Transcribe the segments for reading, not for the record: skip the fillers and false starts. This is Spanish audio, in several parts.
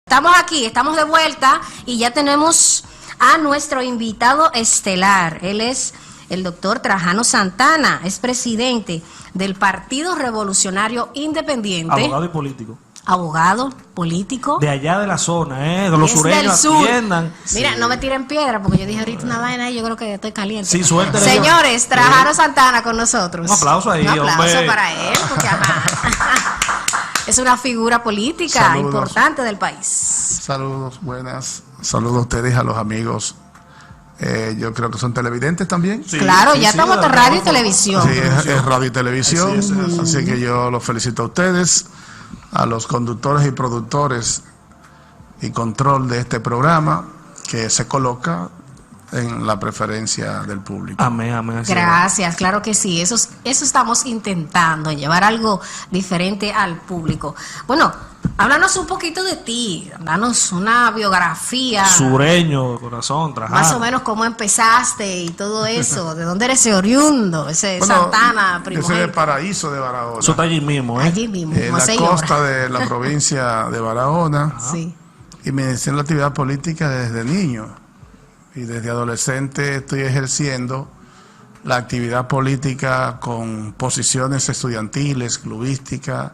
Estamos aquí, estamos de vuelta y ya tenemos a nuestro invitado estelar. Él es el doctor Trajano Santana, es presidente del Partido Revolucionario Independiente. Abogado y político. Abogado, político. De allá de la zona, de los sureños atiendan. Mira, sí. No me tiren piedra porque yo dije ahorita una vaina y yo creo que estoy caliente. Sí, suerte. Señores, Trajano Santana con nosotros. Un aplauso ahí, un aplauso hombre. para él, porque es una figura política importante del país. Saludos, buenas. Saludos a ustedes, a los amigos. Yo creo que son televidentes también. Sí, claro, sí, ya sí, estamos en radio y televisión. Sí, es radio y televisión. Así que yo los felicito a ustedes, a los conductores y productores y control de este programa que se coloca en la preferencia del público. Amén, amén. Gracias, claro que sí. Eso estamos intentando, llevar algo diferente al público. Bueno, háblanos un poquito de ti, danos una biografía. Sureño, corazón, Trajano. Más o menos cómo empezaste y todo eso. ¿De dónde eres oriundo? Ese Santana, primogénito. Yo soy de Paraíso de Barahona. Eso está allí mismo, Allí mismo, en la costa de la provincia de Barahona. Sí. Y me inicié en la actividad política desde niño. Y desde adolescente estoy ejerciendo la actividad política con posiciones estudiantiles, clubísticas,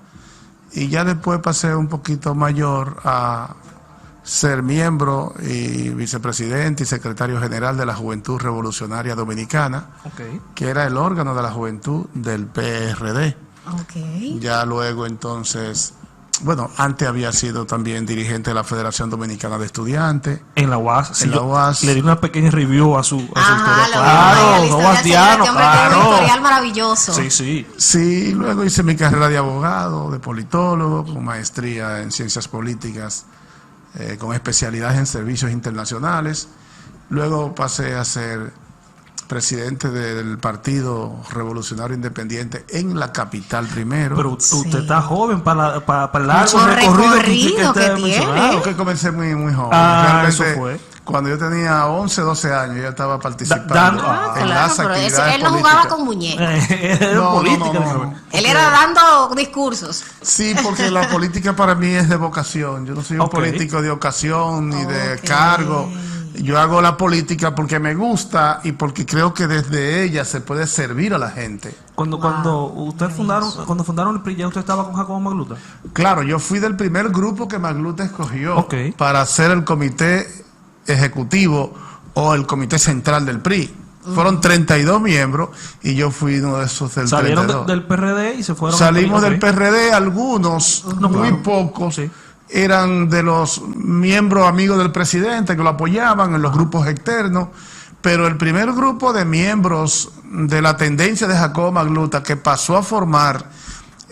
y ya después pasé un poquito mayor a ser miembro y vicepresidente y secretario general de la Juventud Revolucionaria Dominicana, que era el órgano de la juventud del PRD. Ya luego entonces... Bueno, antes había sido también dirigente de la Federación Dominicana de Estudiantes. En la UAS. En la UAS. Le di una pequeña review a su historia. Claro, no guardiano, claro. Un historial maravilloso. Sí, sí. Sí, luego hice mi carrera de abogado, de politólogo, con maestría en ciencias políticas, con especialidad en servicios internacionales. Luego pasé a ser presidente del Partido Revolucionario Independiente en la capital primero. Pero usted está joven para el largo recorrido que tiene. Que comencé muy joven. Eso fue. Cuando yo tenía 11, 12 años, ya estaba participando en las actividades políticas. Él no jugaba con muñecos. No. Él era dando discursos. Sí, porque la política para mí es de vocación. Yo no soy un político de ocasión ni de cargo. Yo hago la política porque me gusta y porque creo que desde ella se puede servir a la gente. Cuando fundaron el PRI, ¿ya usted estaba con Jacobo Magluta? Claro, yo fui del primer grupo que Magluta escogió para ser el comité ejecutivo o el comité central del PRI. Fueron 32 miembros y yo fui uno de esos del 32. Salieron del PRD y se fueron. Salimos del PRD, algunos, muy pocos. Sí. Eran de los miembros amigos del presidente que lo apoyaban en los grupos externos, pero el primer grupo de miembros de la tendencia de Jacobo Magluta que pasó a formar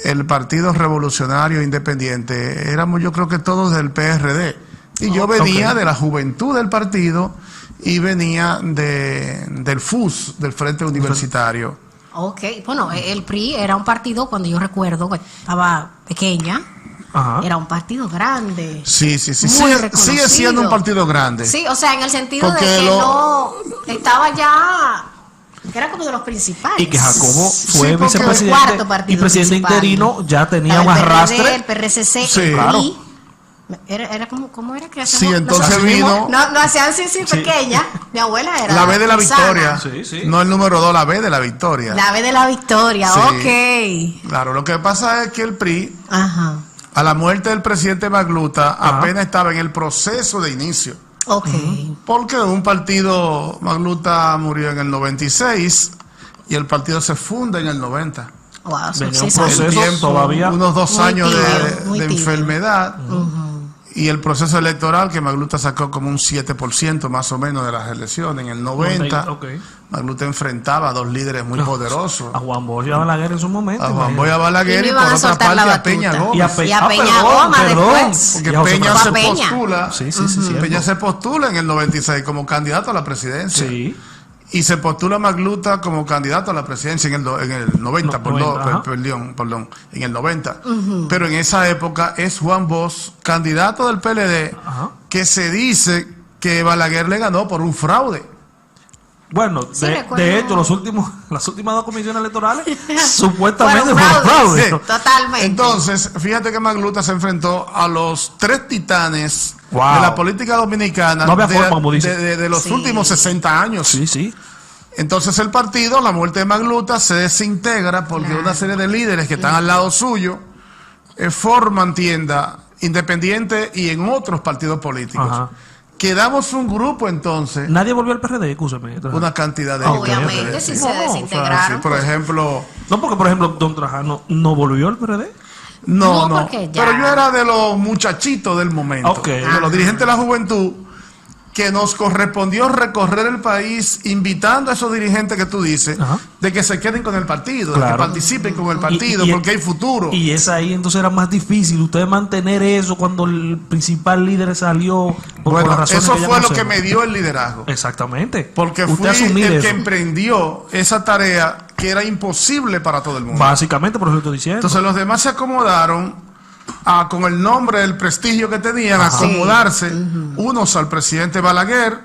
el Partido Revolucionario Independiente, éramos yo creo que todos del PRD, y yo venía de la juventud del partido y venía del FUS, del Frente Universitario. Bueno, el PRI era un partido, cuando yo recuerdo, estaba pequeña. Era un partido grande. Sí. Sigue siendo un partido grande. Sí, o sea, en el sentido de que no estaba ya, que era como de los principales. Y que Jacobo fue vicepresidente y presidente interino, ya tenía un arrastre. El PRCC, sí, claro. Era ¿cómo era que hacíamos? Sí, entonces vino. No hacían pequeña. Mi abuela era. La B de la victoria. No el número 2, la B de la victoria. La B de la victoria, Claro, lo que pasa es que el PRI. A la muerte del presidente Magluta apenas estaba en el proceso de inicio. Porque un partido, Magluta murió en el 96 y el partido se funda en el 90. Venía un proceso todavía. Unos 2 años de enfermedad. Y el proceso electoral que Magluta sacó como un 7% más o menos de las elecciones. En el 90, Magluta enfrentaba a 2 líderes muy poderosos. A Juan Bosch y a Balaguer en su momento. A Juan Bosch y a Balaguer y por otra parte a Peña Gómez. Y a Peña Gómez después. Porque Peña se postula. Peña se postula en el 96 como candidato a la presidencia. Y se postula Magluta como candidato a la presidencia en el 90, perdón, en el 90. Pero en esa época es Juan Bosch, candidato del PLD, que se dice que Balaguer le ganó por un fraude. Bueno, Sí, de hecho, las últimas dos comisiones electorales supuestamente fueron fraude. Sí. Totalmente. Entonces, fíjate que Magluta se enfrentó a los 3 titanes de la política dominicana no había forma, como dice. de los últimos 60 años. Sí, sí. Entonces el partido, la muerte de Magluta, se desintegra porque una serie de líderes que están al lado suyo forman tienda independiente y en otros partidos políticos. Ajá. Quedamos un grupo entonces. Nadie volvió al PRD, escúchame. Una cantidad de Obviamente, si se desintegraron. sí, por ejemplo. No, porque por ejemplo, don Trajano no volvió al PRD. No. Porque ya. Pero yo era de los muchachitos del momento. Ok. De los dirigentes de la juventud, que nos correspondió recorrer el país invitando a esos dirigentes que tú dices, de que se queden con el partido, de que participen con el partido, porque hay futuro. Y es ahí entonces era más difícil ustedes mantener eso cuando el principal líder salió. Bueno, eso fue lo que me dio el liderazgo. Exactamente. Porque fui el que emprendió esa tarea que era imposible para todo el mundo. Básicamente, por eso estoy diciendo. Entonces los demás se acomodaron con el nombre, el prestigio que tenían, acomodarse, unos al presidente Balaguer,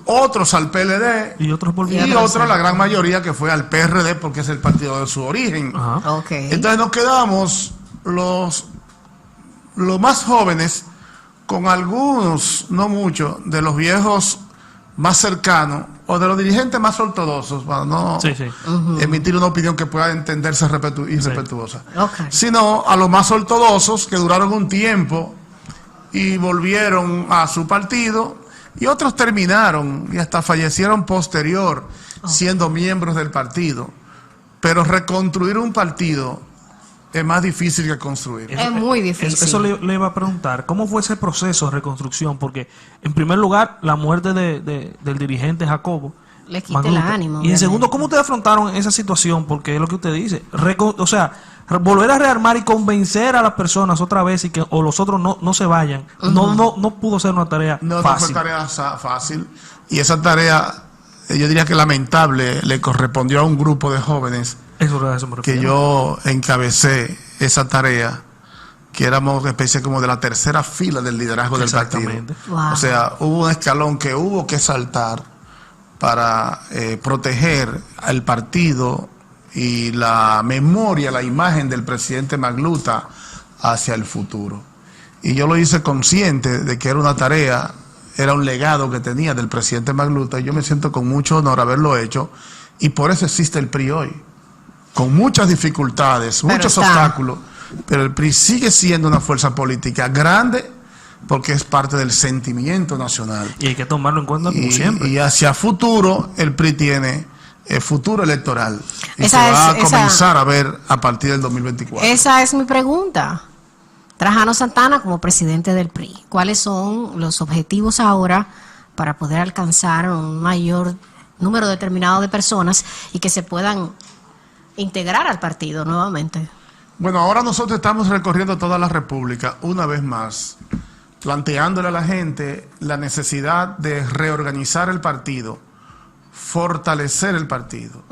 otros al PLD y otros volvieron. Y otros, la gran mayoría, que fue al PRD porque es el partido de su origen. Entonces nos quedamos los más jóvenes con algunos, no muchos, de los viejos más cercanos o de los dirigentes más ortodoxos, para no emitir una opinión que pueda entenderse irrespetuosa, sino a los más ortodoxos que duraron un tiempo y volvieron a su partido, y otros terminaron y hasta fallecieron posterior siendo miembros del partido. Pero reconstruir un partido es más difícil que construir. Es muy difícil. Eso le iba a preguntar. ¿Cómo fue ese proceso de reconstrucción? Porque, en primer lugar, la muerte del dirigente Jacobo le quita el ánimo. Y en segundo, ¿cómo ustedes afrontaron esa situación? Porque es lo que usted dice. O sea, volver a rearmar y convencer a las personas otra vez y que o los otros no se vayan. No pudo ser una tarea fácil. No fue tarea fácil. Y esa tarea, yo diría que lamentable, le correspondió a un grupo de jóvenes que yo encabecé esa tarea, que éramos una especie como de la tercera fila del liderazgo del partido. O sea, hubo un escalón que hubo que saltar para proteger al partido y la memoria, la imagen del presidente Magluta hacia el futuro. Y yo lo hice consciente de que era una tarea, era un legado que tenía del presidente Magluta, y yo me siento con mucho honor haberlo hecho, y por eso existe el PRI hoy. Con muchas dificultades, muchos obstáculos, pero el PRI sigue siendo una fuerza política grande porque es parte del sentimiento nacional. Y hay que tomarlo en cuenta como siempre. Y hacia futuro, el PRI tiene futuro electoral. Y se va a comenzar a ver a partir del 2024. Esa es mi pregunta. Trajano Santana como presidente del PRI, ¿cuáles son los objetivos ahora para poder alcanzar un mayor número determinado de personas y que se puedan integrar al partido nuevamente? Bueno, ahora nosotros estamos recorriendo toda la República una vez más, planteándole a la gente la necesidad de reorganizar el partido, fortalecer el partido,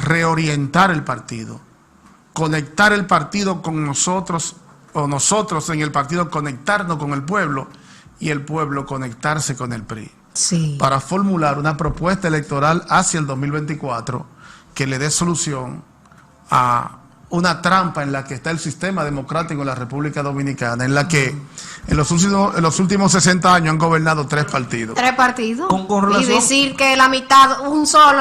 reorientar el partido, conectar el partido con nosotros, o nosotros en el partido conectarnos con el pueblo y el pueblo conectarse con el PRI. Para formular una propuesta electoral hacia el 2024 que le dé solución a una trampa en la que está el sistema democrático en la República Dominicana, en la que en los últimos 60 años han gobernado 3 partidos. 3 partidos. Y decir que la mitad,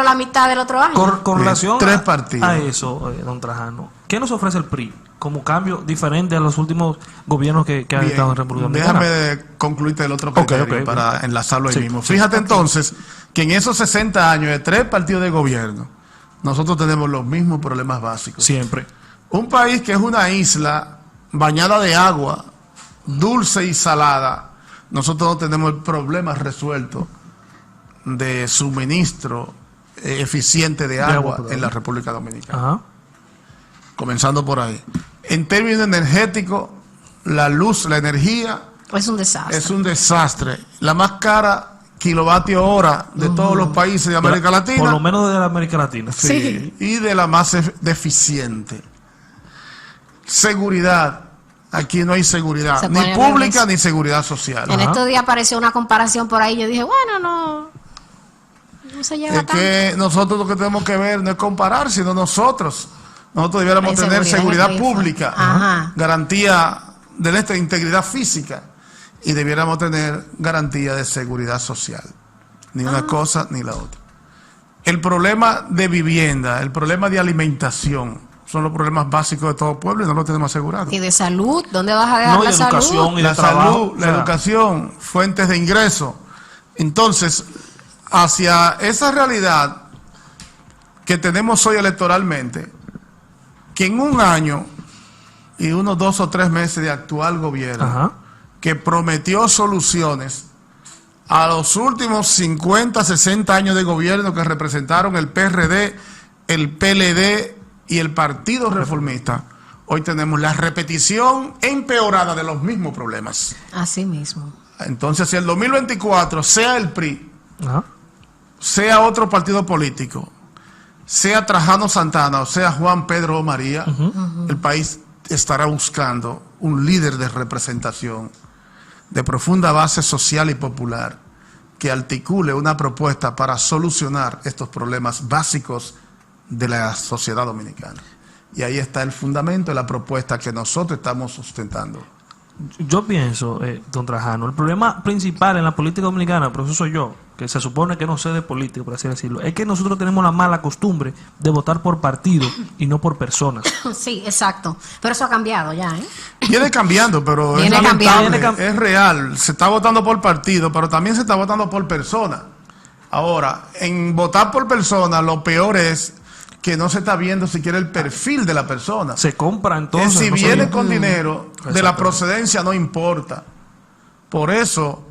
la mitad del otro año. Con relación 3 partidos. A eso, don Trajano, ¿qué nos ofrece el PRI como cambio diferente a los últimos gobiernos que han estado en República Dominicana? Déjame concluirte el otro criterio para enlazarlo ahí mismo. Fíjate entonces que en esos 60 años de 3 partidos de gobierno, nosotros tenemos los mismos problemas básicos. Siempre. Un país que es una isla bañada de agua, dulce y salada, nosotros no tenemos el problema resuelto de suministro eficiente de agua en la República Dominicana. Comenzando por ahí. En términos energéticos, la luz, la energía... Es un desastre. Es un desastre. La más cara kilovatio hora de todos los países de América Latina. Por lo menos de América Latina. Sí. Y de la más deficiente. Seguridad. Aquí no hay seguridad, ni pública ni seguridad social. En estos días apareció una comparación por ahí. Yo dije, bueno, no. no se lleva Es que tanto. nosotros lo que tenemos que ver no es comparar, sino nosotros debiéramos La tener inseguridad seguridad en el país. pública, Ajá. garantía de nuestra integridad física y debiéramos tener garantía de seguridad social. Ni una cosa ni la otra. El problema de vivienda, el problema de alimentación, son los problemas básicos de todo pueblo y no lo tenemos asegurado. Y de salud, ¿dónde vas a dejar No, y la salud? educación y La de trabajo. salud, la O sea, educación, fuentes de ingreso. Entonces, hacia esa realidad que tenemos hoy electoralmente, que en un año y unos 2 o 3 meses de actual gobierno, Ajá. que prometió soluciones a los últimos 50, 60 años de gobierno que representaron el PRD, el PLD y el Partido Reformista, hoy tenemos la repetición empeorada de los mismos problemas. Así mismo. Entonces, si el 2024, sea el PRI, Ajá. sea otro partido político, sea Trajano Santana o sea Juan Pedro o María, el país estará buscando un líder de representación de profunda base social y popular que articule una propuesta para solucionar estos problemas básicos de la sociedad dominicana. Y ahí está el fundamento de la propuesta que nosotros estamos sustentando. Yo pienso, don Trajano, el problema principal en la política dominicana, pero eso soy yo, que se supone que no sé de política, por así decirlo, es que nosotros tenemos la mala costumbre de votar por partido y no por personas. Sí, exacto. Pero eso ha cambiado ya, ¿eh? Viene cambiando, pero Viene es lamentable, cambiando. es real. Se está votando por partido, pero también se está votando por persona. Ahora, en votar por persona, lo peor es que no se está viendo siquiera el perfil de la persona. Se compra Que entonces. si no se viene ve. con dinero, de la Exactamente. procedencia no importa. Por eso,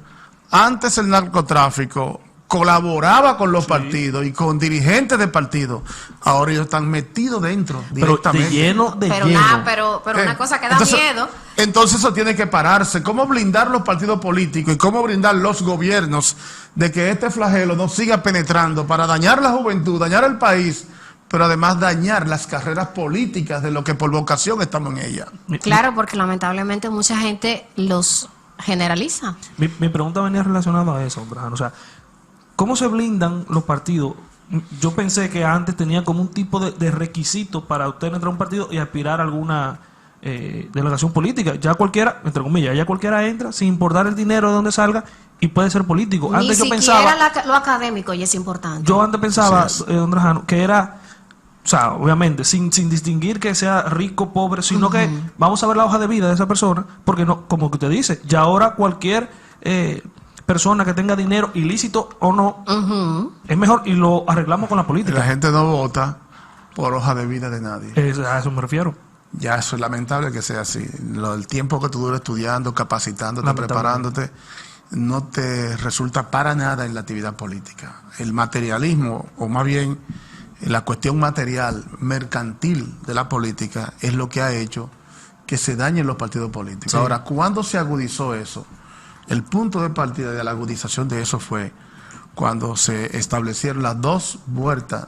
antes el narcotráfico colaboraba con los partidos y con dirigentes de partidos. Ahora ellos están metidos dentro Pero directamente. de lleno, de Pero, lleno. pero una cosa que da Entonces, miedo. Entonces eso tiene que pararse. ¿Cómo blindar los partidos políticos y cómo blindar los gobiernos de que este flagelo no siga penetrando para dañar la juventud, dañar el país, pero además dañar las carreras políticas de lo que por vocación estamos en ella? Claro, porque lamentablemente mucha gente los generaliza. Mi pregunta venía relacionada a eso, don Trajano. O sea, ¿cómo se blindan los partidos? Yo pensé que antes tenía como un tipo de requisito para usted entrar a un partido y aspirar a alguna delegación política. Ya cualquiera, entre comillas, ya cualquiera entra sin importar el dinero de donde salga y puede ser político. Ni Antes yo siquiera pensaba, lo académico y es importante. yo antes pensaba, Así don Trajano, que era, o sea, obviamente, sin distinguir que sea rico, pobre, sino que vamos a ver la hoja de vida de esa persona, porque no, como que usted dice, ya ahora cualquier persona que tenga dinero, ilícito o no, es mejor y lo arreglamos con la La política. gente no vota por hoja de vida de nadie. A eso me refiero. Ya eso es lamentable que sea así. El tiempo que tú duras estudiando, capacitándote, Lamentable. preparándote, no te resulta para nada en la actividad política. El materialismo, o más bien la cuestión material, mercantil de la política, es lo que ha hecho que se dañen los partidos políticos. Sí. Ahora, ¿cuándo se agudizó eso? El punto de partida de la agudización de eso fue cuando se establecieron las dos vueltas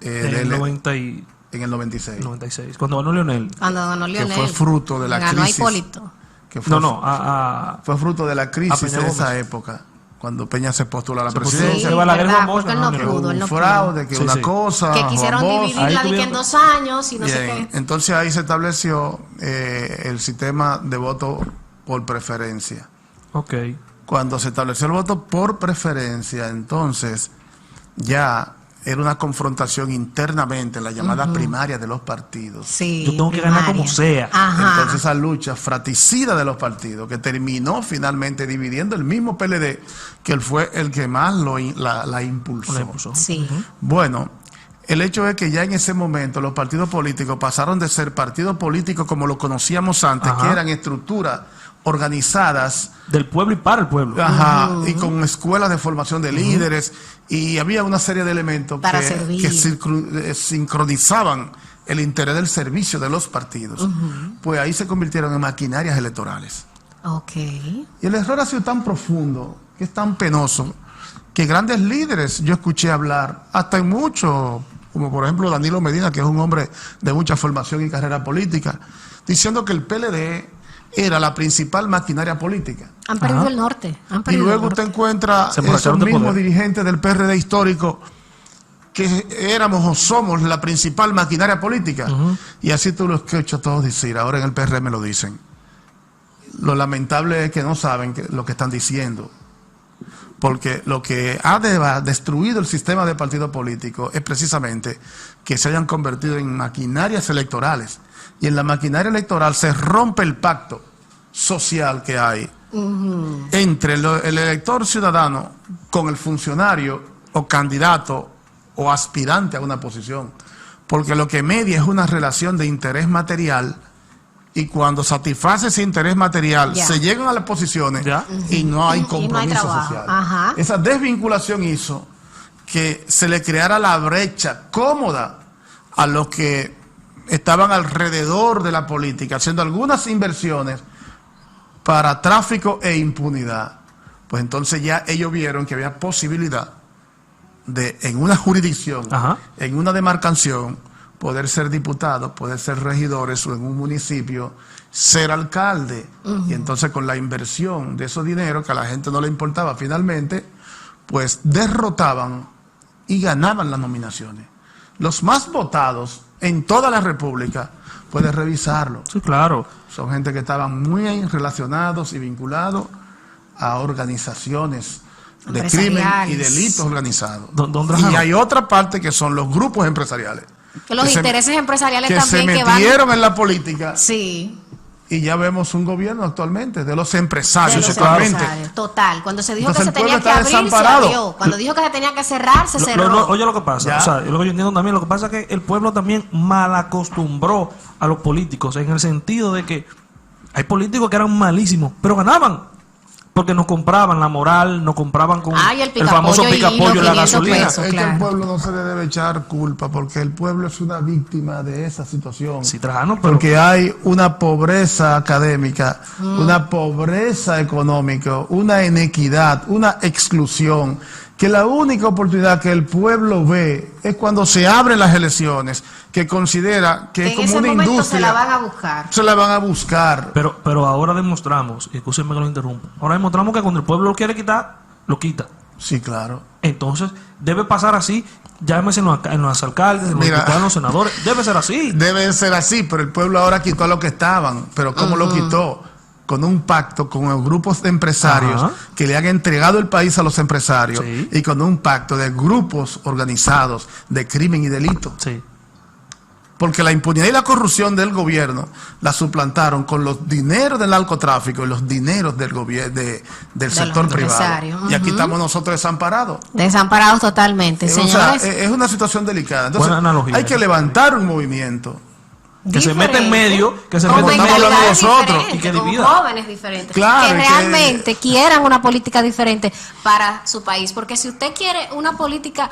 En el 90 y en el 96. 96, cuando ganó Leonel. Cuando ganó Que Leonel. fue fruto de la ganó crisis. Hipólito. Que fue, Fue fue fruto de la a crisis Peña de Gómez. esa época, cuando Peña se postuló a la Se postuló. presidencia. Sí, Balaguer verdad, Juan Bosch porque él ganó, no que pudo, él no un pudo. fraude, que Sí, una sí. cosa. Que quisieron Juan Bosch. dividirla Ahí de que tuvieron- en 2 años y no sé Bien, qué. entonces ahí se estableció el sistema de voto por preferencia. Ok. Cuando se estableció el voto por preferencia, entonces ya era una confrontación internamente en la llamada primaria de los partidos. Sí, Yo tengo que ganar primaria. como sea. Ajá. Entonces esa lucha fratricida de los partidos que terminó finalmente dividiendo el mismo PLD, que él fue el que más la impulsó. La impulsó. Sí. Bueno, el hecho es que ya en ese momento los partidos políticos pasaron de ser partidos políticos como lo conocíamos antes, Ajá. que eran estructuras organizadas, Del pueblo y para el pueblo. ajá, y con escuelas de formación de líderes, y había una serie de elementos Para que servir. sincronizaban el interés del servicio de los partidos. Pues ahí se convirtieron en maquinarias electorales. Ok. Y el error ha sido tan profundo, que es tan penoso, que grandes líderes yo escuché hablar, hasta en muchos, como por ejemplo Danilo Medina, que es un hombre de mucha formación y carrera política, diciendo que el PLD era la principal maquinaria política. Han perdido Ajá. el norte. Han Y perdido luego el usted norte. encuentra Se esos emborracharon de mismos poder. dirigentes del PRD histórico que éramos o somos la principal maquinaria política. Y así tú lo escuchas todos decir, ahora en el PRD me lo dicen. Lo lamentable es que no saben lo que están diciendo. Porque lo que ha destruido el sistema de partidos políticos es precisamente que se hayan convertido en maquinarias electorales. Y en la maquinaria electoral se rompe el pacto social que hay entre el elector ciudadano con el funcionario o candidato o aspirante a una posición. Porque lo que media es una relación de interés material, y cuando satisface ese interés material Ya. se llegan a las posiciones Ya. y no hay Y no hay compromiso trabajo. social. Ajá. Esa desvinculación hizo que se le creara la brecha cómoda a los que estaban alrededor de la política, haciendo algunas inversiones para tráfico e impunidad. Pues entonces ya ellos vieron que había posibilidad de, en una jurisdicción, Ajá. en una demarcación, poder ser diputado, poder ser regidores, o en un municipio ser alcalde. Y entonces con la inversión de esos dineros que a la gente no le importaba finalmente, pues derrotaban y ganaban las nominaciones. Los más votados en toda la República, puedes revisarlo, Sí, claro. son gente que estaban muy relacionados y vinculados a organizaciones de crimen y Empresariales. delitos organizados. Don Y Trajano. hay otra parte que son los grupos empresariales. Que los que se- intereses empresariales que se también que van. metieron en la política, Sí. y ya vemos un gobierno actualmente de los empresarios De los actualmente. empresarios. Total. Cuando se dijo Entonces que se el tenía pueblo que está abrir, se desamparado. abrió. Cuando dijo que se tenía que cerrar, se cerró. Oye lo que pasa, Ya. o sea, lo que yo entiendo también, lo que pasa es que el pueblo también mal acostumbró a los políticos, en el sentido de que hay políticos que eran malísimos, pero ganaban. Porque nos compraban la moral, nos compraban con Ay, el famoso picapollo y picapollo y la 500 gasolina. pesos. Es que Claro. al pueblo no se le debe echar culpa, porque el pueblo es una víctima de esa situación. Sí, Trajano, pero Porque hay una pobreza académica, una pobreza económica, una inequidad, una exclusión, que la única oportunidad que el pueblo ve es cuando se abren las elecciones, que considera que Que es en como ese una momento industria. se la van a buscar. Se la van a buscar. pero ahora demostramos, y escúchenme que lo interrumpo, ahora demostramos que cuando el pueblo lo quiere quitar, lo quita. Sí, claro. Entonces, debe pasar así, llámese en los alcaldes, en los Mira. diputados, en los senadores, debe ser así. Debe ser así, pero el pueblo ahora quitó a los que estaban. Pero ¿cómo lo quitó? Con un pacto con los grupos de empresarios Ajá. que le han entregado el país a los empresarios, Sí. y con un pacto de grupos organizados de crimen y delito. Sí. Porque la impunidad y la corrupción del gobierno la suplantaron con los dineros del narcotráfico y los dineros del del sector los privado. empresarios. Y aquí Ujú. estamos nosotros desamparados. Desamparados totalmente, O sea, señores. es una situación delicada. Entonces, Buena analogía. hay que levantar un movimiento. Que se mete en medio, que se con mete en medio mentalidades de nosotros diferentes, y que con divida. jóvenes diferentes, Claro, que y que- realmente quieran una política diferente para su país, porque si usted quiere una política,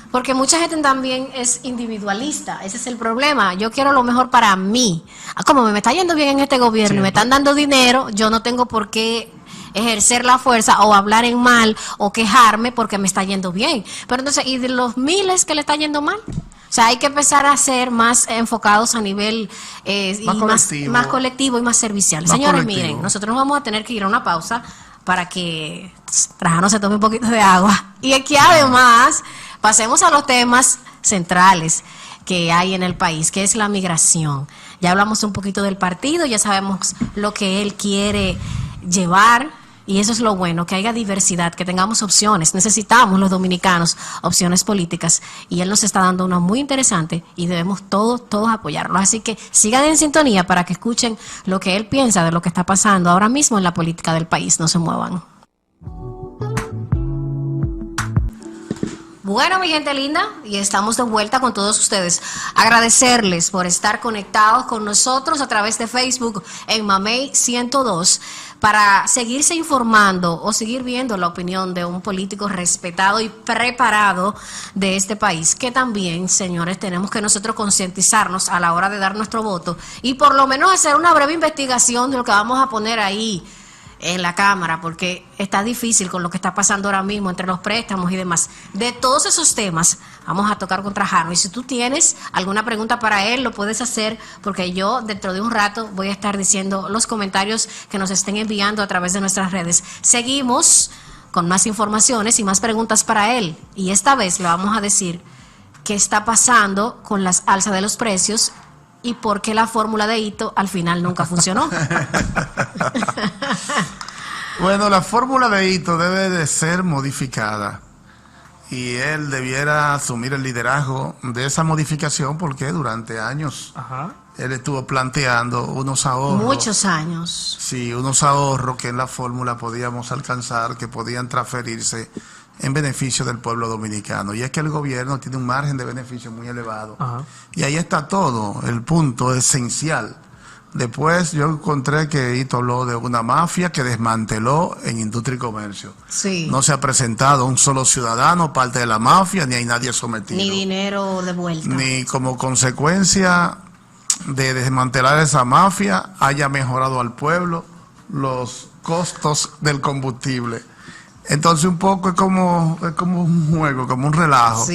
porque mucha gente también es individualista, ese es el problema. Yo quiero lo mejor para mí. Como me está yendo bien en este gobierno y me están dando dinero, yo no tengo por qué ejercer la fuerza o hablar en mal o quejarme porque me está yendo bien. Pero entonces, ¿y de los miles que le está yendo mal? O sea, hay que empezar a ser más enfocados a nivel y colectivo. más colectivo y más servicial. Más Señores, colectivo. miren, nosotros vamos a tener que ir a una pausa para que Trajano se tome un poquito de agua. Y aquí además pasemos a los temas centrales que hay en el país, que es la migración. Ya hablamos un poquito del partido, ya sabemos lo que él quiere llevar. Y eso es lo bueno, que haya diversidad, que tengamos opciones. Necesitamos los dominicanos opciones políticas y él nos está dando una muy interesante y debemos todos apoyarlo. Así que sigan en sintonía para que escuchen lo que él piensa de lo que está pasando ahora mismo en la política del país. No se muevan. Bueno, mi gente linda, y estamos de vuelta con todos ustedes. Agradecerles por estar conectados con nosotros a través de Facebook en Mamey 102 para seguirse informando o seguir viendo la opinión de un político respetado y preparado de este país, que también, señores, tenemos que nosotros concientizarnos a la hora de dar nuestro voto y por lo menos hacer una breve investigación de lo que vamos a poner ahí en la Cámara, porque está difícil con lo que está pasando ahora mismo entre los préstamos y demás. De todos esos temas vamos a tocar con Trajano, y si tú tienes alguna pregunta para él, lo puedes hacer, porque yo dentro de un rato voy a estar diciendo los comentarios que nos estén enviando a través de nuestras redes. Seguimos con más informaciones y más preguntas para él, y esta vez le vamos a decir qué está pasando con las alzas de los precios y por qué la fórmula de Hito al final nunca funcionó. Bueno, la fórmula de Hito debe de ser modificada y él debiera asumir el liderazgo de esa modificación, porque durante años él estuvo planteando unos ahorros. Muchos años. Sí, unos ahorros que en la fórmula podíamos alcanzar, que podían transferirse en beneficio del pueblo dominicano. Y es que el gobierno tiene un margen de beneficio muy elevado. Y ahí está todo, el punto esencial. Después yo encontré que Hito habló de una mafia que desmanteló en industria y comercio. Sí. No se ha presentado un solo ciudadano parte de la mafia, ni hay nadie sometido. Ni dinero de vuelta. Ni como consecuencia de desmantelar esa mafia haya mejorado al pueblo los costos del combustible. Entonces un poco es como un juego, como un relajo,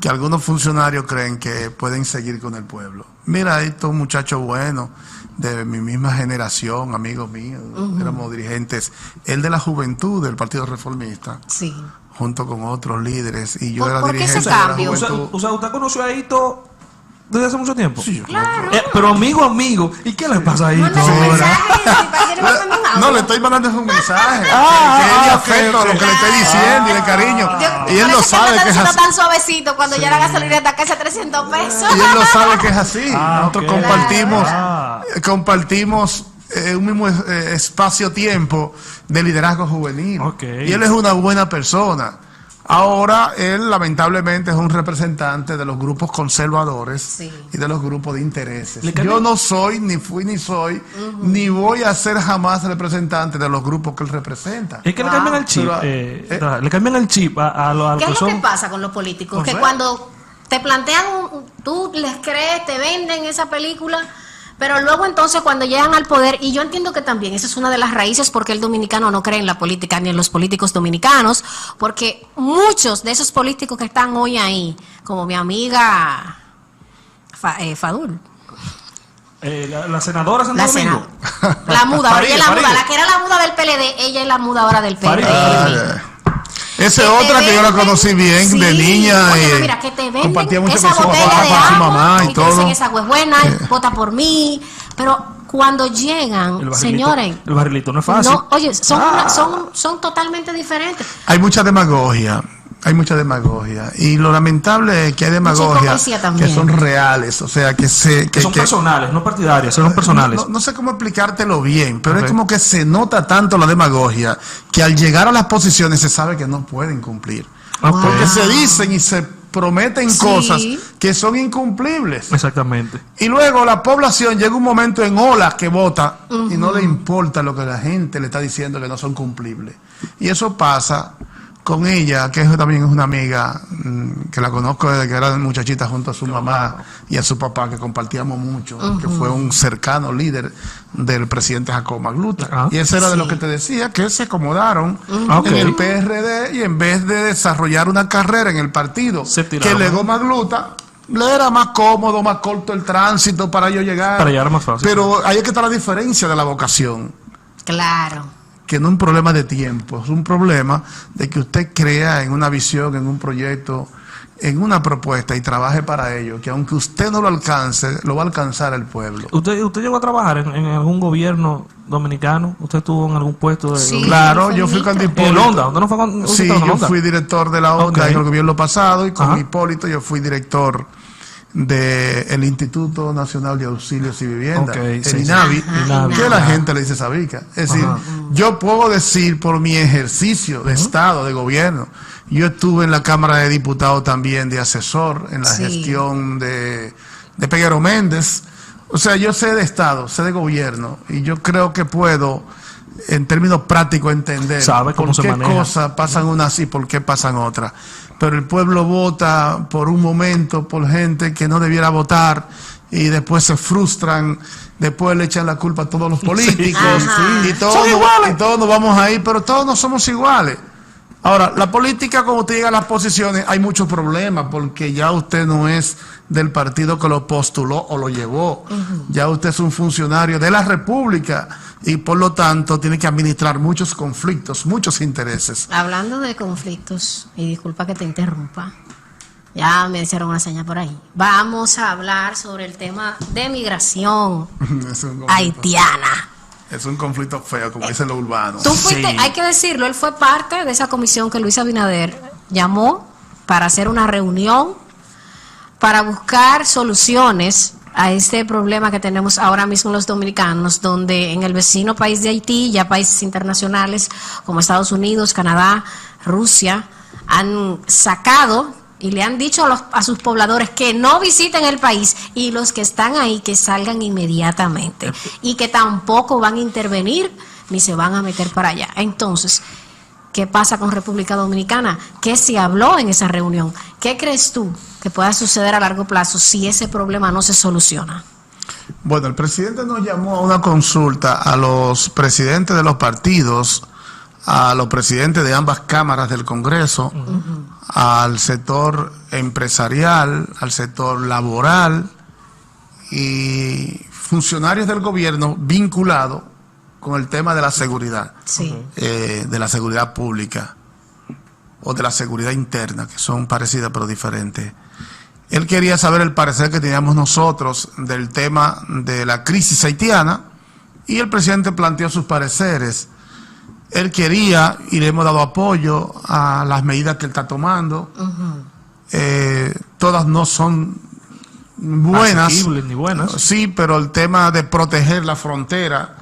que algunos funcionarios creen que pueden seguir con el pueblo. Mira, estos muchachos buenos de mi misma generación, amigos míos, éramos dirigentes, él de la juventud del Partido Reformista, junto con otros líderes, y yo era dirigente de la juventud. O sea, ¿usted conoció a Hito desde hace mucho tiempo? Sí, claro. Pero amigo, ¿y qué le pasa a Hito ahora? No, le estoy mandando un mensaje. Que es de afecto a lo que le estoy diciendo y de cariño. Y él lo sabe que es así. Tan suavecito cuando ya la gasolina está casi a 300 pesos. Y él lo sabe que es así. Nosotros compartimos un mismo espacio-tiempo de liderazgo juvenil. Y él es una buena persona. Ahora él lamentablemente es un representante de los grupos conservadores y de los grupos de intereses. Yo no soy, ni fui, ni soy, ni voy a ser jamás representante de los grupos que él representa. Es que le cambian el chip, le cambian el chip a lo ¿Qué que es son? lo que pasa con los políticos? Que cuando te plantean, tú les crees, te venden esa película, pero luego entonces cuando llegan al poder, y yo entiendo que también esa es una de las raíces porque el dominicano no cree en la política ni en los políticos dominicanos, porque muchos de esos políticos que están hoy ahí, como mi amiga Fadul, la senadora Santo Domingo. La muda, Farideh, la que era la muda del PLD, ella es la muda ahora del PLD. Esa es otra que yo la conocí bien de niña. Oye, mira, que te compartía venden mucho esa con su botella papá, de con su agua, mamá y te dicen todo. esa agua es buena, vota por mí, pero cuando llegan, señores, el barrilito no es fácil. No, oye, son totalmente diferentes. Hay mucha demagogia. Y lo lamentable es que hay demagogia que son reales, o sea, que son personales, no partidarias, son personales. No sé cómo explicártelo bien, pero es como que se nota tanto la demagogia que al llegar a las posiciones se sabe que no pueden cumplir. Porque se dicen y se prometen cosas que son incumplibles. Exactamente. Y luego la población llega un momento en ola que vota y no le importa lo que la gente le está diciendo que no son cumplibles. Y eso pasa con ella, que también es una amiga que la conozco desde que era muchachita junto a su mamá y a su papá, que compartíamos mucho, que fue un cercano líder del presidente Jacobo Magluta. Y ese era de lo que te decía, que se acomodaron en el PRD y en vez de desarrollar una carrera en el partido que legó Magluta, le era más cómodo, más corto el tránsito para ellos llegar. Para llegar más fácil. Pero ahí es que está la diferencia de la vocación. Claro. Que no es un problema de tiempo, es un problema de que usted crea en una visión, en un proyecto, en una propuesta y trabaje para ello, que aunque usted no lo alcance, lo va a alcanzar el pueblo. ¿Usted llegó a trabajar en algún gobierno dominicano? ¿Usted estuvo en algún puesto de...? Claro, yo fui con Hipólito. ¿En Honda? ¿Usted no fue con Sí, yo fui director de la Honda en el gobierno pasado, y con Hipólito yo fui director del Instituto Nacional de Auxilios y Vivienda, el INAVI, que la gente le dice Sabica. Es decir, yo puedo decir por mi ejercicio de Estado, de gobierno, yo estuve en la Cámara de Diputados también de asesor en la gestión de Peguero Méndez. O sea, yo sé de Estado, sé de gobierno, y yo creo que puedo, en términos prácticos, entender por qué cosas pasan unas y por qué pasan otras. Pero el pueblo vota por un momento por gente que no debiera votar y después se frustran después le echan la culpa a todos los políticos, Ajá. y todos nos vamos a ir, pero todos no somos iguales. Ahora, la política, como usted llega a las posiciones, hay muchos problemas, porque ya usted no es del partido que lo postuló o lo llevó. Ya usted es un funcionario de la República y por lo tanto tiene que administrar muchos conflictos, muchos intereses. Hablando de conflictos, y disculpa que te interrumpa, ya me hicieron una señal por ahí. Vamos a hablar sobre el tema de migración Es un conflicto, haitiana. es un conflicto feo, como dicen los urbanos. Tú fuiste, Sí. hay que decirlo, él fue parte de esa comisión que Luis Abinader llamó para hacer una reunión para buscar soluciones a este problema que tenemos ahora mismo los dominicanos, donde en el vecino país de Haití, ya países internacionales como Estados Unidos, Canadá, Rusia, han sacado y le han dicho a sus pobladores que no visiten el país, y los que están ahí que salgan inmediatamente, y que tampoco van a intervenir ni se van a meter para allá. Entonces, ¿qué pasa con República Dominicana? ¿Qué se habló en esa reunión? ¿Qué crees tú que pueda suceder a largo plazo si ese problema no se soluciona? Bueno, el presidente nos llamó a una consulta a los presidentes de los partidos, a los presidentes de ambas cámaras del Congreso, al sector empresarial, al sector laboral y funcionarios del gobierno vinculados con el tema de la seguridad, Sí. de la seguridad pública o de la seguridad interna, que son parecidas pero diferentes. Él quería saber el parecer que teníamos nosotros del tema de la crisis haitiana, y el presidente planteó sus pareceres. Él quería, y le hemos dado apoyo a las medidas que él está tomando. Todas no son buenas. Asequibles ni buenas. Sí, pero el tema de proteger la frontera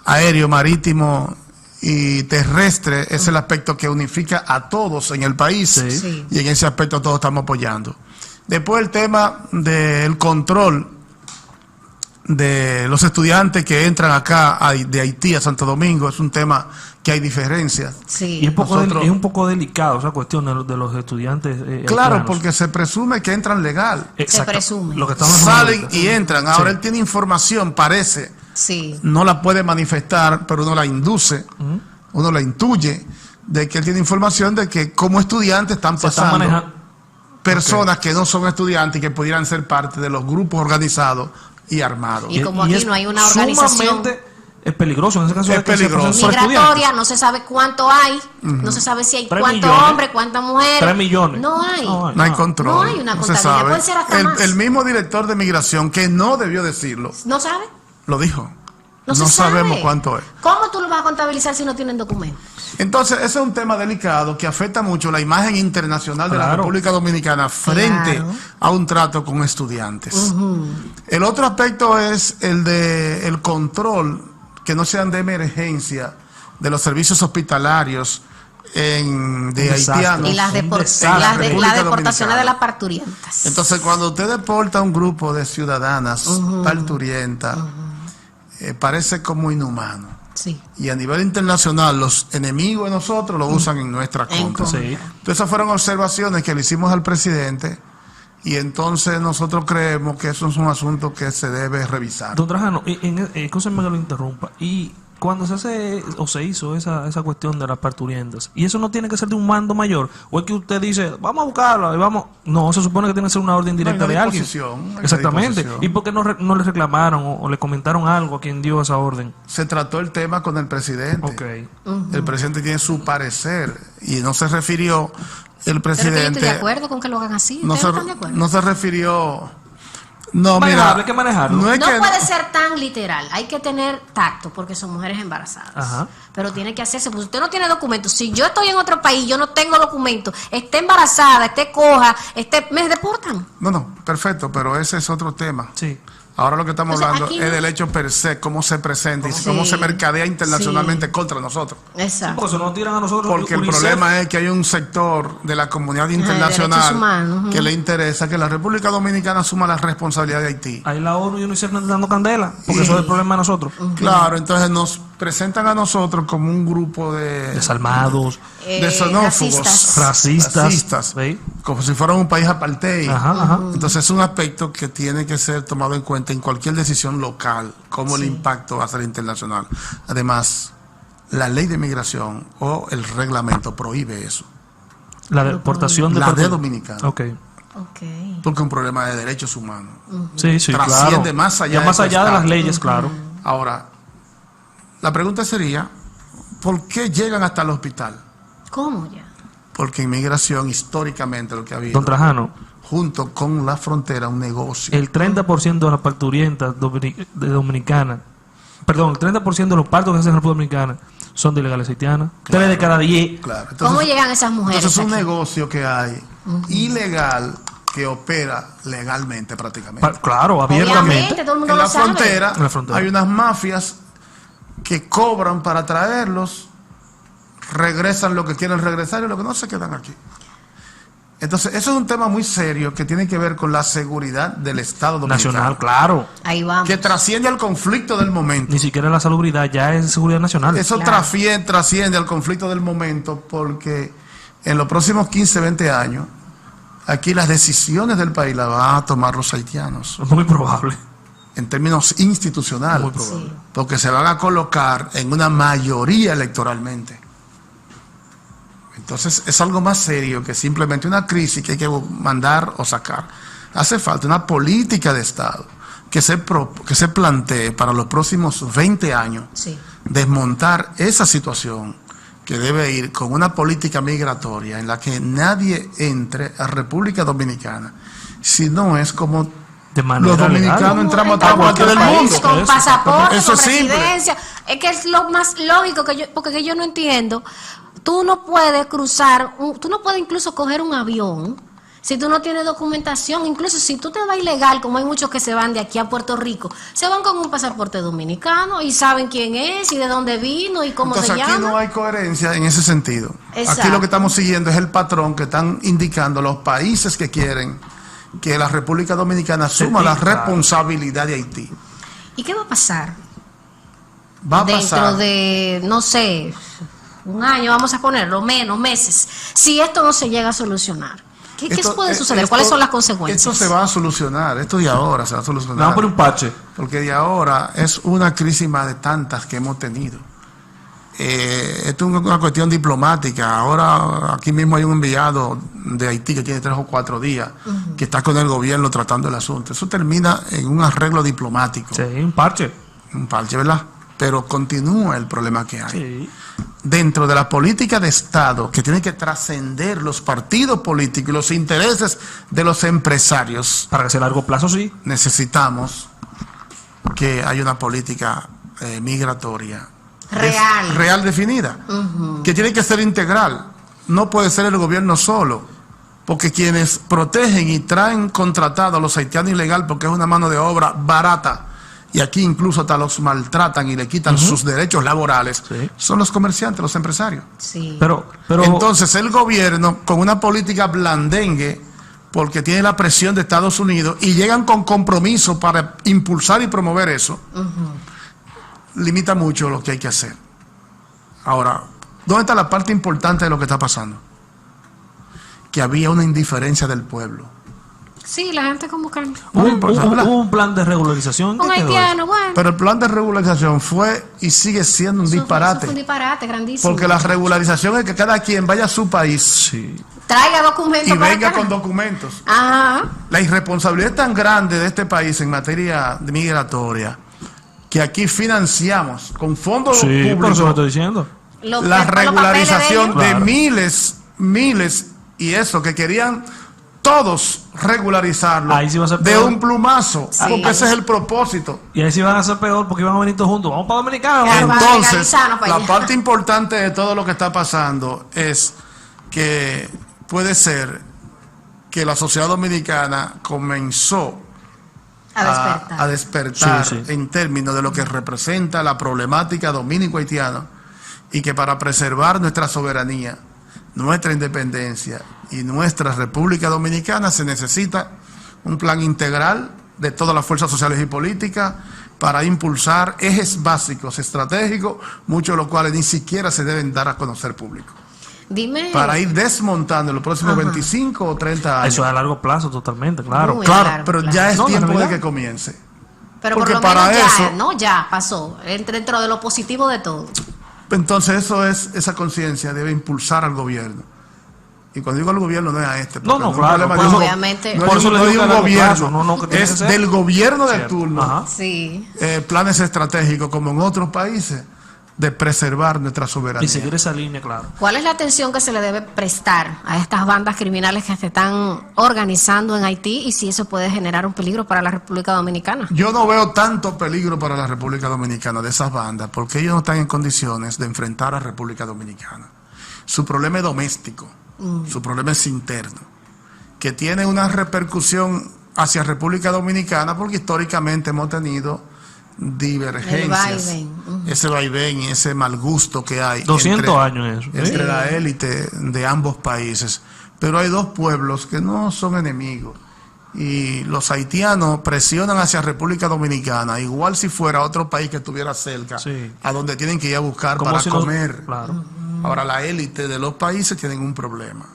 aéreo, marítimo y terrestre es el aspecto que unifica a todos en el país. Sí. Sí. Y en ese aspecto todos estamos apoyando. Después el tema del control de los estudiantes que entran acá de Haití a Santo Domingo, es un tema que hay diferencias. Sí. Y es Nosotros- un poco delicado esa cuestión de los estudiantes. Claro, haitianos. porque se presume que entran legal. Exacto. presume. Lo que estamos hablando Salen ahorita. y entran. Ahora Sí. él tiene información, parece, Sí. no la puede manifestar, pero uno la induce, uno la intuye, de que él tiene información de que como estudiantes están Se están pasando manejando. personas que no son estudiantes y que pudieran ser parte de los grupos organizados y armados. Y como aquí es no hay una organización sumamente peligroso en ese caso. Es de que se peligroso. presenten son migratoria, estudiantes. no se sabe cuánto hay, no se sabe si hay 3 cuántos millones. hombres, cuántas mujeres. 3 millones. No hay. No hay control. No hay una se contabilidad, sabe. puede ser hasta más. El mismo director de migración, que no debió decirlo, ¿No sabe? lo dijo. No, No se sabe. sabemos cuánto es. ¿Cómo tú lo vas a contabilizar si no tienen documentos? Entonces, ese es un tema delicado que afecta mucho la imagen internacional de la Claro. República Dominicana frente Claro. a un trato con estudiantes. El otro aspecto es el de el control, que no sean de emergencia, de los servicios hospitalarios de Un desastre. haitianos. Y las, un desastre. las República deportaciones Dominicana. de las parturientas. Entonces, cuando usted deporta a un grupo de ciudadanas parturientas, parece como inhumano. Sí. Y a nivel internacional, los enemigos de nosotros lo usan en nuestra En contra. contra. Sí. Entonces, esas fueron observaciones que le hicimos al presidente, y entonces nosotros creemos que eso es un asunto que se debe revisar. Don Trajano, escúcheme que lo interrumpa. Y cuando se hace o se hizo esa cuestión de las parturientas, ¿y eso no tiene que ser de un mando mayor? ¿O es que usted dice, vamos a buscarla y vamos? No, se supone que tiene que ser una orden directa Hay una de alguien. disposición, hay una Exactamente. disposición. ¿Y por qué no le reclamaron o le comentaron algo a quien dio esa orden? Se trató el tema con el presidente. Ok. El presidente tiene su parecer y no se refirió el Pero que yo estoy presidente. de acuerdo con que lo hagan así. No ¿Ustedes se, están de acuerdo? no se refirió. No, Manejable, mira. hay que manejarlo. No es No que. puede ser tan literal, hay que tener tacto porque son mujeres embarazadas. Ajá. Pero tiene que hacerse, pues usted no tiene documentos. Si yo estoy en otro país, yo no tengo documentos, esté embarazada, esté coja, me deportan. No, perfecto, pero ese es otro tema. Sí. Ahora lo que estamos O sea, hablando aquí es no- del hecho per se, cómo se presenta y Sí. cómo se mercadea internacionalmente Sí. contra nosotros. Exacto. Porque eso no tiran a nosotros. Porque el UNICEF. problema es que hay un sector de la comunidad derechos internacional humanos, que le interesa que la República Dominicana asuma la responsabilidad de Haití. Ahí la ONU y UNICEF no están dando candela, porque Sí. eso es el problema de nosotros. Claro, entonces nos presentan a nosotros como un grupo de Desalmados, xenófobos, racistas. racistas, racistas, ¿sí? como si fuera un país apartheid. Ajá. Entonces es un aspecto que tiene que ser tomado en cuenta en cualquier decisión local, cómo el impacto va a ser internacional. Además, la ley de migración o el reglamento prohíbe eso. La deportación La de dominicana. Ok. Porque es un problema de derechos humanos. Sí, Trasciende claro. más allá, ya más allá de las estatus. leyes, claro. Ahora, la pregunta sería, ¿por qué llegan hasta el hospital? ¿Cómo ya? Porque inmigración, históricamente, lo que ha habido, Don Trajano, junto con la frontera, un negocio. el 30% de las parturientas dominicanas, perdón, el 30% de los partos que se hacen en la República Dominicana son de ilegales haitianas. 3 de cada 10. Claro. ¿Cómo llegan esas mujeres? Entonces es un aquí? negocio que hay ilegal que opera legalmente prácticamente. Claro, Obviamente, abiertamente. todo el mundo En lo la sabe. frontera En la frontera. hay unas mafias que cobran para traerlos, regresan lo que quieren regresar y lo que no se quedan aquí. Entonces, eso es un tema muy serio que tiene que ver con la seguridad del Estado dominicano. Nacional, claro. Ahí vamos. Que trasciende al conflicto del momento. Ni siquiera la salubridad, ya es seguridad nacional. Eso Claro. trasciende al conflicto del momento porque en los próximos 15, 20 años, aquí las decisiones del país las van a tomar los haitianos Es muy probable. en términos institucionales. Muy probable. Sí. Porque se van a colocar en una mayoría electoralmente. Entonces es algo más serio que simplemente una crisis que hay que mandar o sacar. Hace falta una política de Estado que se plantee para los próximos 20 años Sí. desmontar esa situación que debe ir con una política migratoria en la que nadie entre a República Dominicana si no es como De manera los dominicanos legal. entramos a Como todas partes del país, mundo. con Eso, pasaporte, eso con es simple. residencia. Es que es lo más lógico que porque que yo no entiendo. Tú no puedes cruzar, tú no puedes incluso coger un avión si tú no tienes documentación. Incluso si tú te vas ilegal, como hay muchos que se van de aquí a Puerto Rico, se van con un pasaporte dominicano y saben quién es y de dónde vino y cómo Entonces se aquí llama. no hay coherencia en ese sentido. Exacto. Aquí lo que estamos siguiendo es el patrón que están indicando los países que quieren que la República Dominicana asuma la claro. responsabilidad de Haití. ¿Y qué va a pasar? Va a Dentro pasar. de, no sé, un año, vamos a ponerlo, menos meses, si esto no se llega a solucionar. ¿Qué puede suceder? ¿Cuáles son las consecuencias? Esto se va a solucionar, esto de ahora se va a Le solucionar. van a poner un parche. Porque de ahora es una crisis más de tantas que hemos tenido. Esto es una cuestión diplomática. Ahora aquí mismo hay un enviado de Haití que tiene 3 o 4 días que está con el gobierno tratando el asunto. Eso termina en un arreglo diplomático, Sí, un parche. un parche, ¿verdad? Pero continúa el problema que hay. Sí. Dentro de la política de Estado, que tiene que trascender los partidos políticos y los intereses de los empresarios, Para que sea a largo plazo, sí. necesitamos que haya una política migratoria Real. definida, que tiene que ser integral. No puede ser el gobierno solo, porque quienes protegen y traen contratados a los haitianos ilegal porque es una mano de obra barata, y aquí incluso hasta los maltratan y le quitan sus derechos laborales, Sí. son los comerciantes, los empresarios. Sí. Pero Entonces el gobierno, con una política blandengue, porque tiene la presión de Estados Unidos y llegan con compromiso para impulsar y promover eso, limita mucho lo que hay que hacer. Ahora, ¿dónde está la parte importante de lo que está pasando? Que había una indiferencia del pueblo. Sí, la gente como que... hubo un plan de regularización. Un ¿Qué quedó eso? haitiano, bueno. Pero el plan de regularización fue y sigue siendo un Eso disparate. fue un disparate grandísimo. Porque la regularización es que cada quien vaya a su país Sí. Traiga documentos y para venga acá. con documentos. Ajá. La irresponsabilidad es tan grande de este país en materia migratoria que aquí financiamos con fondos Sí, por eso lo públicos estoy diciendo. Los la papeles de regularización ellos. de Claro. miles y eso, que querían todos regularizarlo Ahí sí va a ser de peor. un plumazo, Sí. porque ese es el propósito. Y ahí sí van a ser peor porque iban a venir todos juntos. Vamos para Dominicana. Claro, vamos. van a Entonces, legalizarnos para la allá. parte importante de todo lo que está pasando es que puede ser que la sociedad dominicana comenzó a despertar Sí, sí. en términos de lo que representa la problemática dominico-haitiana, y que para preservar nuestra soberanía, nuestra independencia y nuestra República Dominicana se necesita un plan integral de todas las fuerzas sociales y políticas para impulsar ejes básicos, estratégicos, muchos de los cuales ni siquiera se deben dar a conocer público. Dime. para ir desmontando en los próximos 25 o 30 años. Eso es a largo plazo, totalmente, claro. Muy Claro, largo pero plazo. ya es No, tiempo de realidad. que comience. Pero porque por lo para menos ya, eso- ¿no? Ya pasó. Dentro de lo positivo de todo. Entonces esa conciencia debe impulsar al gobierno. Y cuando digo al gobierno no es a este. No, porque no, es un claro, problema por de eso- un- obviamente. No por es eso un- le no digo es que a un largo gobierno, plazo, no, que tiene es que ser. del gobierno de Cierto. turno. Ajá. Sí. Planes estratégicos como en otros países de preservar nuestra soberanía. Y seguir esa línea, claro. ¿Cuál es la atención que se le debe prestar a estas bandas criminales que se están organizando en Haití y si eso puede generar un peligro para la República Dominicana? Yo no veo tanto peligro para la República Dominicana de esas bandas, porque ellos no están en condiciones de enfrentar a República Dominicana. Su problema es doméstico, su problema es interno, que tiene una repercusión hacia República Dominicana porque históricamente hemos tenido divergencias, ese vaivén y ese mal gusto que hay 200 años eso. entre la élite de ambos países. Pero hay dos pueblos que no son enemigos. Y los haitianos presionan hacia República Dominicana, igual si fuera otro país que estuviera cerca, Sí. a donde tienen que ir a buscar Como para si no- comer. Claro. Ahora la élite de los países tienen un problema.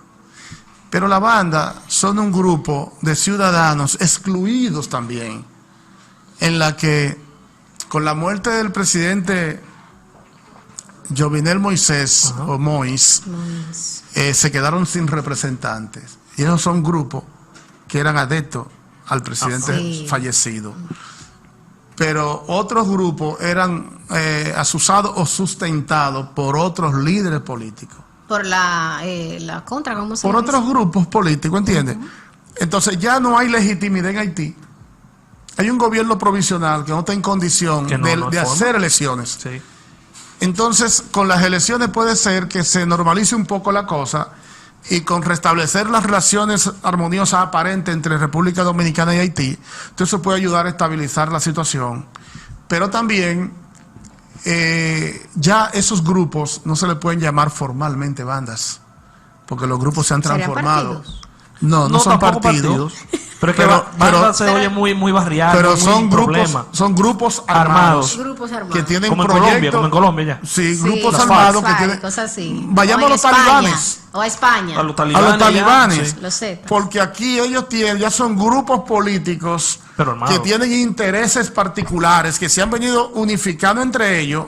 Pero la banda son un grupo de ciudadanos excluidos también, en la que con la muerte del presidente Jovenel Moisés, o Mois, se quedaron sin representantes. Y esos son grupos que eran adeptos al presidente Sí. fallecido. Pero otros grupos eran asusados o sustentados por otros líderes políticos. Por la contra, ¿cómo se Por llama? otros grupos políticos, ¿entiendes? Entonces ya no hay legitimidad en Haití. Hay un gobierno provisional que no está en condición Que no de hay forma. hacer elecciones. Sí. Entonces, con las elecciones puede ser que se normalice un poco la cosa y con restablecer las relaciones armoniosas aparentes entre República Dominicana y Haití, entonces eso puede ayudar a estabilizar la situación. Pero también ya esos grupos no se le pueden llamar formalmente bandas, porque los grupos se han ¿Serían transformado. partidos? No son tampoco partidos. Pero es que Pero- banda pero- se oye muy barrial, Pero muy son problema. grupos armados Grupos armados. que tienen Como en proyectos. Colombia, como en Colombia ya. Sí, Sí, grupos las armados que FARC, tienen. cosas así. Vayamos O a en los España, talibanes. O a España. A los A talibanes. los talibanes. Sí. Los Zetas. Porque aquí ellos tienen, ya son grupos políticos Pero armados. que tienen intereses particulares que se han venido unificando entre ellos.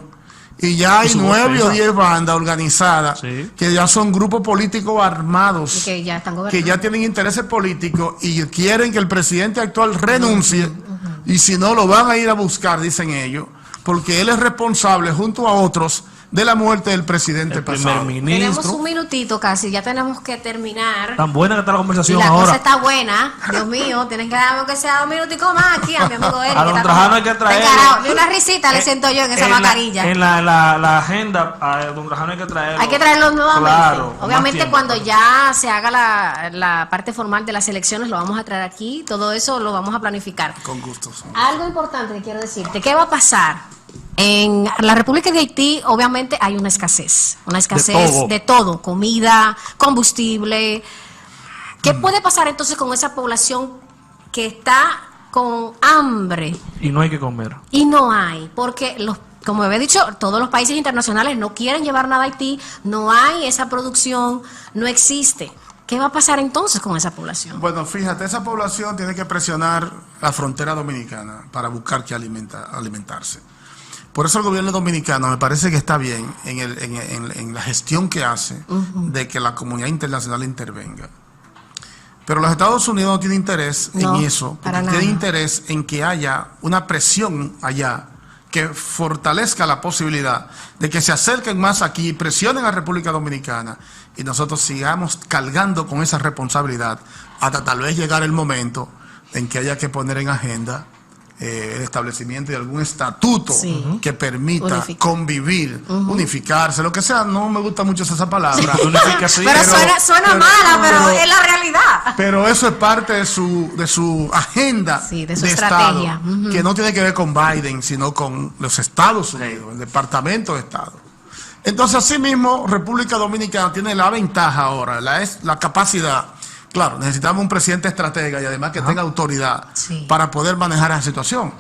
Y ya hay Y su 9 o defensa. 10 bandas organizadas Sí. que ya son grupos políticos armados, Y que ya están que gobernando. ya tienen intereses políticos y quieren que el presidente actual renuncie. Y si no, lo van a ir a buscar, dicen ellos, porque él es responsable junto a otros de la muerte del presidente El primer pasado. Tenemos ministro. un minutito casi, ya tenemos que terminar. Tan buena que está la Y conversación la ahora. cosa está buena. Dios mío, tienen que darme que sea 2 minuticos más aquí a mi amigo Eric. A que don está Trajano como- hay que está traerlo. encarado. Ni una risita le siento yo en esa la- mascarilla. En la agenda, a don Trajano hay que traerlo. Hay que traerlo nuevamente. Claro, con más Obviamente tiempo. cuando ya se haga la parte formal de las elecciones lo vamos a traer aquí. Todo eso lo vamos a planificar. Con gusto. Algo importante que quiero decirte, ¿qué va a pasar? En la República de Haití, obviamente, hay una escasez todo. de todo, comida, combustible. ¿Qué puede pasar entonces con esa población que está con hambre Y no hay que comer. y no hay? Porque como había dicho, todos los países internacionales no quieren llevar nada a Haití, no hay esa producción, no existe. ¿Qué va a pasar entonces con esa población? Bueno, fíjate, esa población tiene que presionar la frontera dominicana para buscar que alimentarse. Por eso el gobierno dominicano me parece que está bien en la gestión que hace de que la comunidad internacional intervenga. Pero los Estados Unidos no tienen interés No, en eso, para porque nada. tienen interés en que haya una presión allá que fortalezca la posibilidad de que se acerquen más aquí, presionen a República Dominicana y nosotros sigamos cargando con esa responsabilidad hasta tal vez llegar el momento en que haya que poner en agenda el establecimiento de algún estatuto Sí. que permita Unificar. convivir, unificarse, lo que sea. No me gusta mucho esa palabra. Unificación. Pero suena mala, pero pero- es la realidad. Pero eso es parte de su agenda Sí, de su Estado, estrategia. Ujú. que no tiene que ver con Biden, sino con los Estados Unidos, el Departamento de Estado. Entonces, asimismo, República Dominicana tiene la ventaja ahora, la capacidad. Claro, necesitamos un presidente estratega y además que tenga autoridad Sí. para poder manejar esa situación.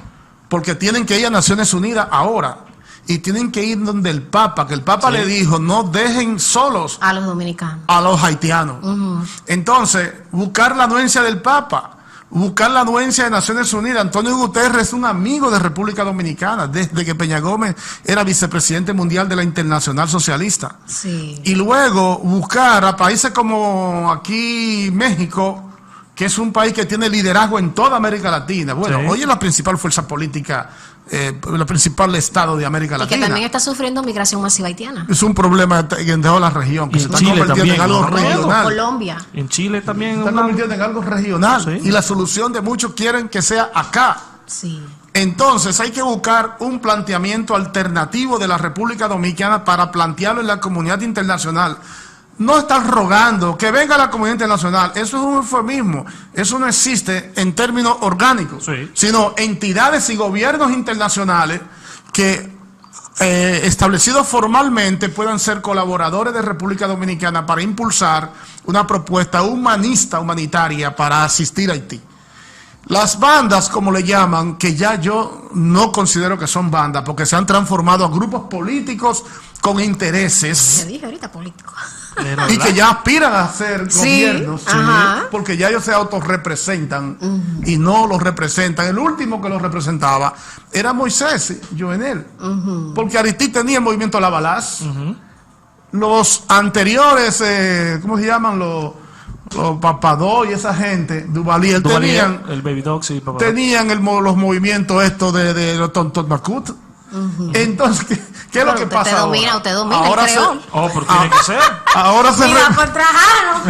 Porque tienen que ir a Naciones Unidas ahora. y tienen que ir donde el Papa, que el Papa le dijo, no dejen solos A los dominicanos. a los haitianos. Entonces, buscar la anuencia del Papa, buscar la anuencia de Naciones Unidas. Antonio Guterres es un amigo de República Dominicana, desde que Peña Gómez era vicepresidente mundial de la Internacional Socialista. Sí. Y luego buscar a países como aquí México, que es un país que tiene liderazgo en toda América Latina. Bueno, hoy es la principal fuerza política, el principal estado de América Y Latina. que también está sufriendo migración masiva haitiana. Es un problema en toda la región, que Y se en está Chile convirtiendo en también, algo ¿no? regional. Colombia. En Chile también. Se está convirtiendo en algo regional. Sí. Y la solución de muchos quieren que sea acá. Sí. Entonces hay que buscar un planteamiento alternativo de la República Dominicana para plantearlo en la comunidad internacional. No están rogando que venga la comunidad internacional. Eso es un eufemismo. Eso no existe en términos orgánicos, sino entidades y gobiernos internacionales que establecidos formalmente puedan ser colaboradores de República Dominicana para impulsar una propuesta humanista, humanitaria para asistir a Haití. Las bandas, como le llaman, que ya yo no considero que son bandas, porque se han transformado a grupos políticos con intereses. Te dije ahorita político. Y que ya aspiran a ser gobiernos, ajá. porque ya ellos se autorrepresentan y no los representan. El último que los representaba era Moisés Jovenel, porque Aristide tenía el movimiento La Balaz. Los anteriores, ¿cómo se llaman? Los Papadó y esa gente, Duvalier, tenían el Baby Dogs y Papadó. Tenían los movimientos estos de los Tonton Macut. Entonces, ¿qué es lo que pasa ahora? Usted domina Ahora el creol. Pero tiene que ser. Ahora se Mira, por Trajano.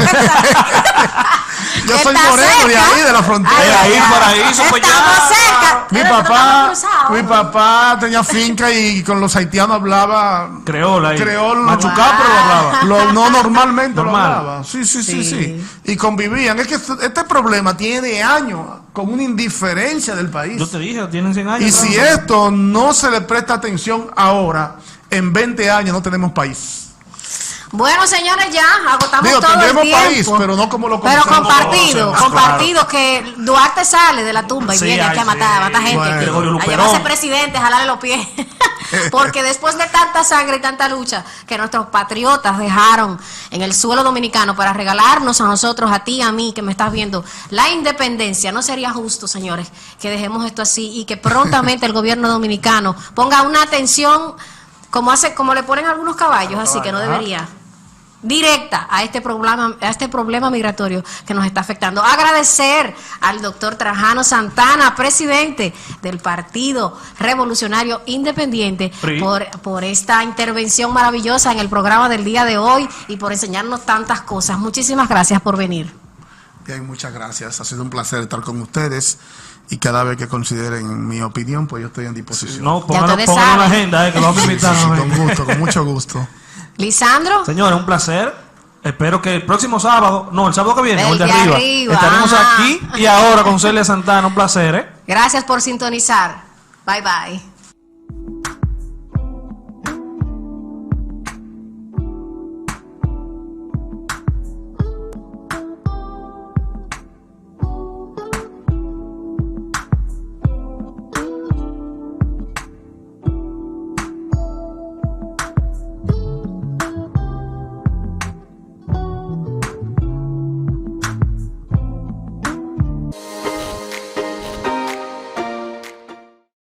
Yo soy moreno de ahí, de la frontera. Ahí, paraíso, pues ya. Estamos cerca. Mi papá tenía finca y con los haitianos hablaba Creol ahí. Machucá, pero lo hablaba. No normalmente Normal. lo hablaba. Sí. Y convivían. Es que este problema tiene años con una indiferencia del país. Yo te dije, tienen 100 años. Y si esto no se le presta atención ahora, en 20 años no tenemos país. Bueno, señores, ya agotamos todo el tendremos tiempo. país, pero no como lo Pero conocemos. compartido, que Duarte sale de la tumba y viene aquí a matar gente. Bueno. A llevarse presidente, a jalarle los pies. Porque después de tanta sangre y tanta lucha que nuestros patriotas dejaron en el suelo dominicano para regalarnos a nosotros, a ti, a mí, que me estás viendo, la independencia, no sería justo, señores, que dejemos esto así y que prontamente el gobierno dominicano ponga una atención como le ponen algunos caballos, así que no debería, directa a este problema migratorio que nos está afectando. Agradecer al doctor Trajano Santana, presidente del Partido Revolucionario Independiente, por esta intervención maravillosa en el programa del día de hoy y por enseñarnos tantas cosas. Muchísimas gracias por venir. Bien, muchas gracias. Ha sido un placer estar con ustedes. Y cada vez que consideren mi opinión, pues yo estoy en disposición. No, pónganlo en la agenda, que lo vamos a invitar. Con gusto, con mucho gusto. Lisandro. Señores, un placer. Espero que el próximo sábado, el sábado que viene, el de arriba, estaremos aquí y ahora con Celia Santana. Un placer, Gracias por sintonizar. Bye, bye.